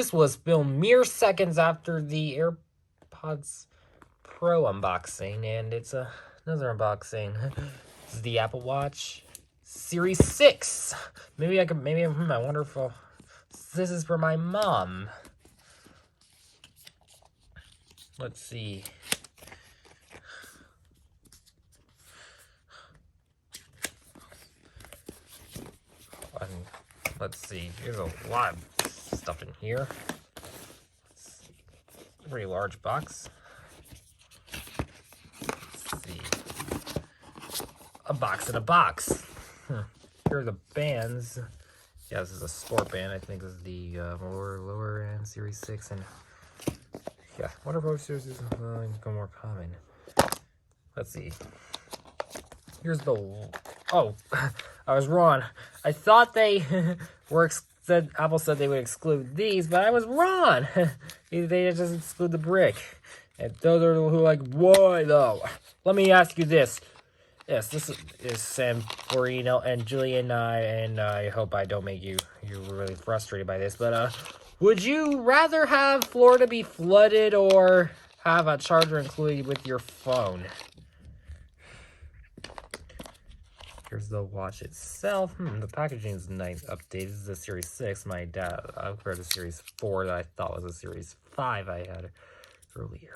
This was filmed mere seconds after the AirPods Pro unboxing, and it's another unboxing. This is the Apple Watch Series 6. Maybe I wonder if this is for my mom. Let's see. Let's see. There's a lot of stuff in here. Pretty large box. Let's see. A box in a box. Here are the bands. Yeah, this is a sport band. I think this is the lower end Series 6. And yeah, wonder if Series is become more common. Let's see. Here's the... Oh, I was wrong. I thought they Apple said they would exclude these, but I was wrong. They just exclude the brick. And those are who like, why though? Let me ask you this. Yes, this is Sam Florino and Julian, and I hope I don't make you really frustrated by this, but would you rather have Florida be flooded or have a charger included with your phone? Here's the watch itself. The packaging is nice updated. This is the Series 6. My dad compared to Series 4 that I thought was a Series 5 I had earlier.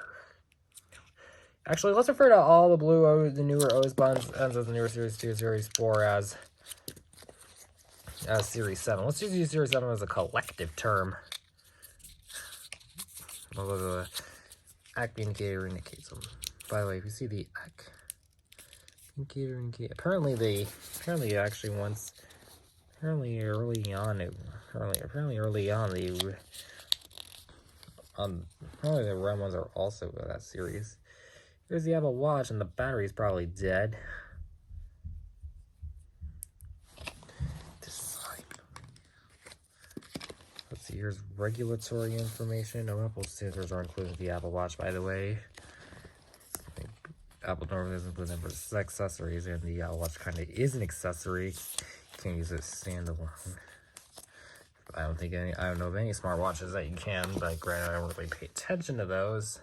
Actually, let's refer to all the newer OS buttons as the newer Series 2, Series 4 as Series 7. Let's just use Series 7 as a collective term. Although the ACK indicator indicates them. By the way, if you see the ACK indicator, apparently early on, the ROM ones are also that series. Here's the Apple Watch, and the battery's probably dead. Let's see, here's regulatory information. No Apple sensors are included with the Apple Watch, by the way. Apple normally doesn't include them for accessories, and the Apple Watch kind of is an accessory. You can't use it standalone. I don't know of any smartwatches that you can, but granted, I don't really pay attention to those.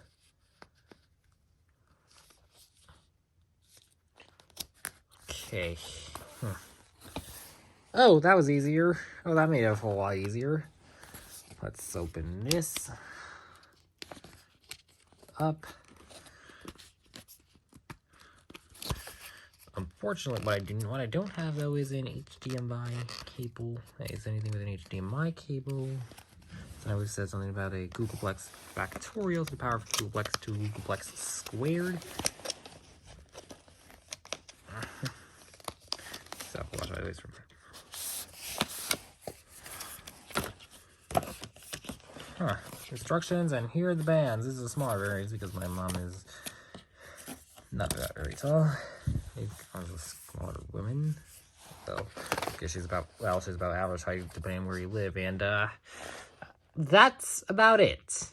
Okay. Oh, that was easier. Oh, that made it a whole lot easier. Let's open this up. Unfortunately, what I don't have though is an HDMI cable. Is anything with an HDMI cable? So I always said something about a Googleplex factorial to the power of Googleplex to Googleplex squared. So watch I always remember. Instructions, and here are the bands. This is a smaller variant because my mom is not that very tall. It comes with smaller women. So I guess she's about average height depending on where you live. And that's about it.